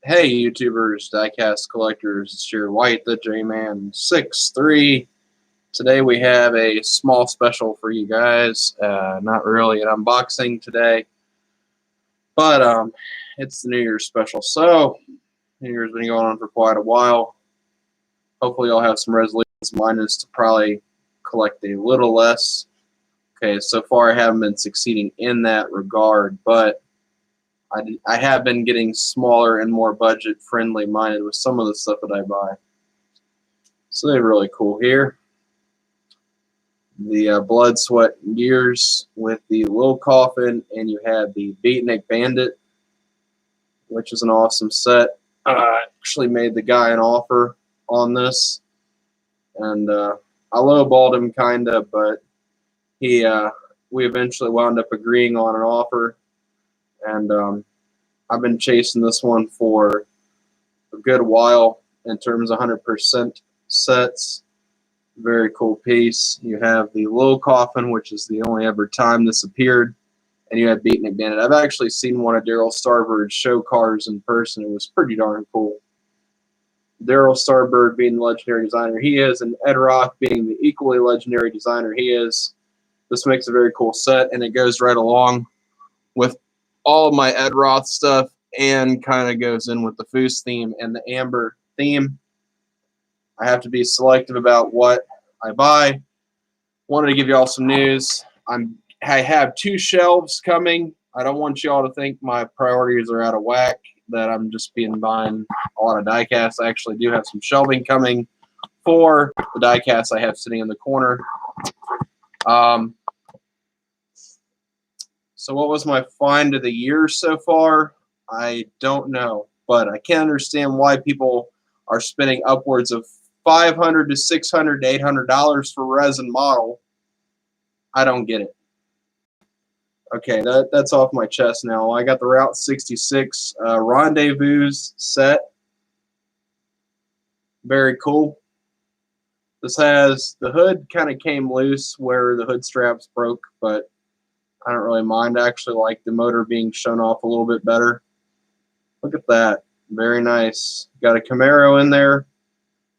Hey YouTubers, diecast collectors, it's your White the J-Man 63. Today we have a small special for you guys. Not really an unboxing today, but it's the New Year's special. So New Year's been going on for quite a while. Hopefully you'll have some resolutions. Mine is to probably collect a little less. Okay, so far I haven't been succeeding in that regard, but I have been getting smaller and more budget friendly minded with some of the stuff that I buy. So they're really cool here. The Blood, Sweat, and Gears with the Little Coffin, and you have the Beatnik Bandit, which is an awesome set. I actually made the guy an offer on this, and I lowballed him kind of, but we eventually wound up agreeing on an offer, and I've been chasing this one for a good while in terms of 100% sets. Very cool piece. You have the Little Coffin, which is the only ever time this appeared, and you have Beatnik Bandit. I've actually seen one of Daryl Starbird's show cars in person. It was pretty darn cool. Daryl Starbird being the legendary designer he is, and Ed Roth being the equally legendary designer he is. This makes a very cool set, and it goes right along with all of my Ed Roth stuff and kind of goes in with the Foos theme and the Amber theme. I have to be selective about what I buy. Wanted to give you all some news. I have 2 shelves coming. I don't want you all to think my priorities are out of whack, that I'm just buying a lot of diecast. I actually do have some shelving coming for the diecast I have sitting in the corner. So what was my find of the year so far? I don't know, but I can understand why people are spending upwards of $500 to $600 to $800 for resin model. I don't get it. Okay, that's off my chest now. I got the Route 66 Rendezvous set. Very cool. This has the hood kind of came loose where the hood straps broke, but I don't really mind. I actually like the motor being shown off a little bit better. Look at that. Very nice. Got a Camaro in there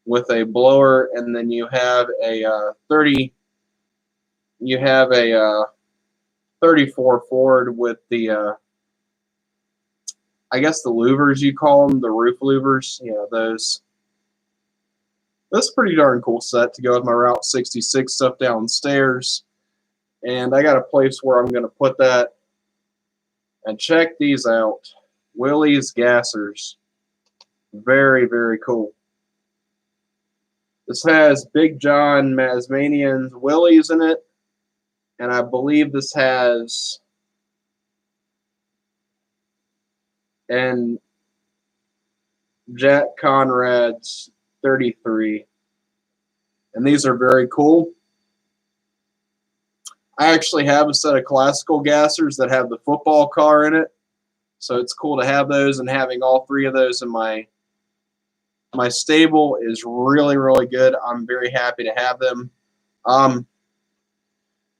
with a blower, and then you have a 34 Ford with the I guess the louvers you call them, the roof louvers. Yeah, those. That's a pretty darn cool set to go with my Route 66 stuff downstairs. And I got a place where I'm going to put that. And check these out. Willys Gassers. Very, very cool. This has Big John Mazmanian's Willys in it. And I believe this has and Jack Conrad's 33. And these are very cool. I actually have a set of classical gassers that have the football car in it. So it's cool to have those, and having all 3 of those in my stable is really, really good. I'm very happy to have them.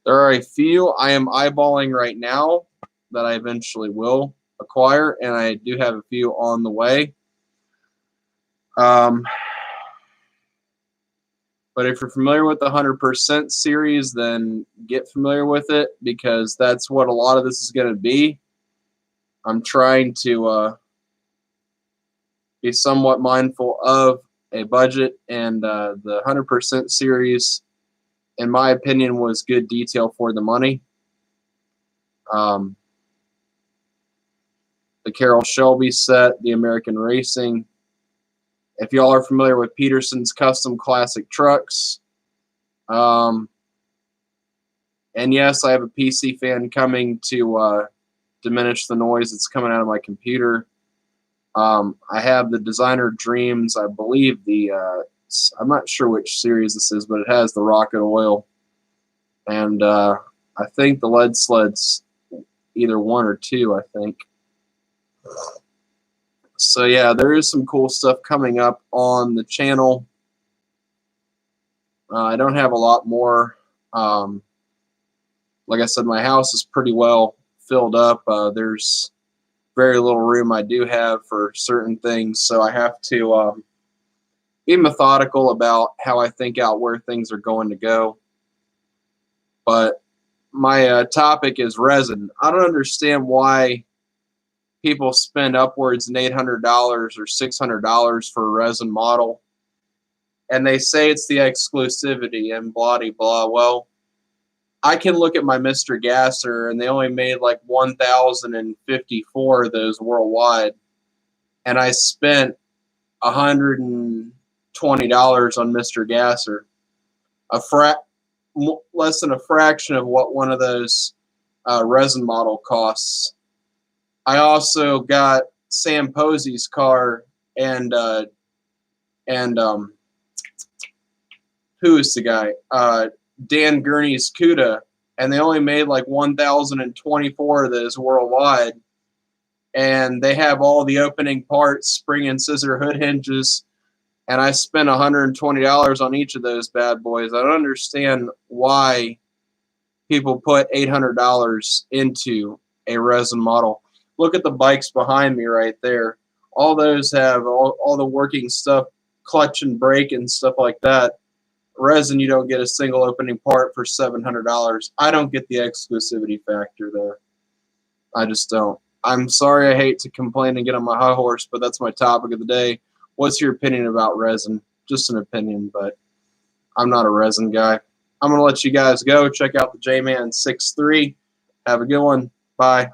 There are a few I am eyeballing right now that I eventually will acquire, and I do have a few on the way. But if you're familiar with the 100% series, then get familiar with it, because that's what a lot of this is going to be. I'm trying to be somewhat mindful of a budget, and the 100% series, in my opinion, was good detail for the money. The Carroll Shelby set, the American Racing. If y'all are familiar with Peterson's Custom Classic Trucks. And yes, I have a PC fan coming to diminish the noise that's coming out of my computer. I have the Designer Dreams. I believe I'm not sure which series this is, but it has the Rocket Oil. And I think the Lead Sled's either 1 or 2, I think. So yeah, there is some cool stuff coming up on the channel. I don't have a lot more. Like I said, my house is pretty well filled up. There's very little room I do have for certain things, so I have to be methodical about how I think out where things are going to go. But my topic is resin. I don't understand why people spend upwards of $800 or $600 for a resin model, and they say it's the exclusivity and blah de blah. Well, I can look at my Mr. Gasser, and they only made like 1,054 of those worldwide, and I spent $120 on Mr. Gasser, less than a fraction of what one of those resin model costs. I also got Sam Posey's car and who is the guy? Dan Gurney's CUDA, and they only made like 1,024 of those worldwide. And they have all the opening parts, spring and scissor hood hinges, and I spent $120 on each of those bad boys. I don't understand why people put $800 into a resin model. Look at the bikes behind me right there. All those have all the working stuff, clutch and brake and stuff like that. Resin, you don't get a single opening part for $700. I don't get the exclusivity factor there. I just don't. I'm sorry, I hate to complain and get on my high horse, but that's my topic of the day. What's your opinion about resin? Just an opinion, but I'm not a resin guy. I'm going to let you guys go. Check out the J-Man 63. Have a good one. Bye.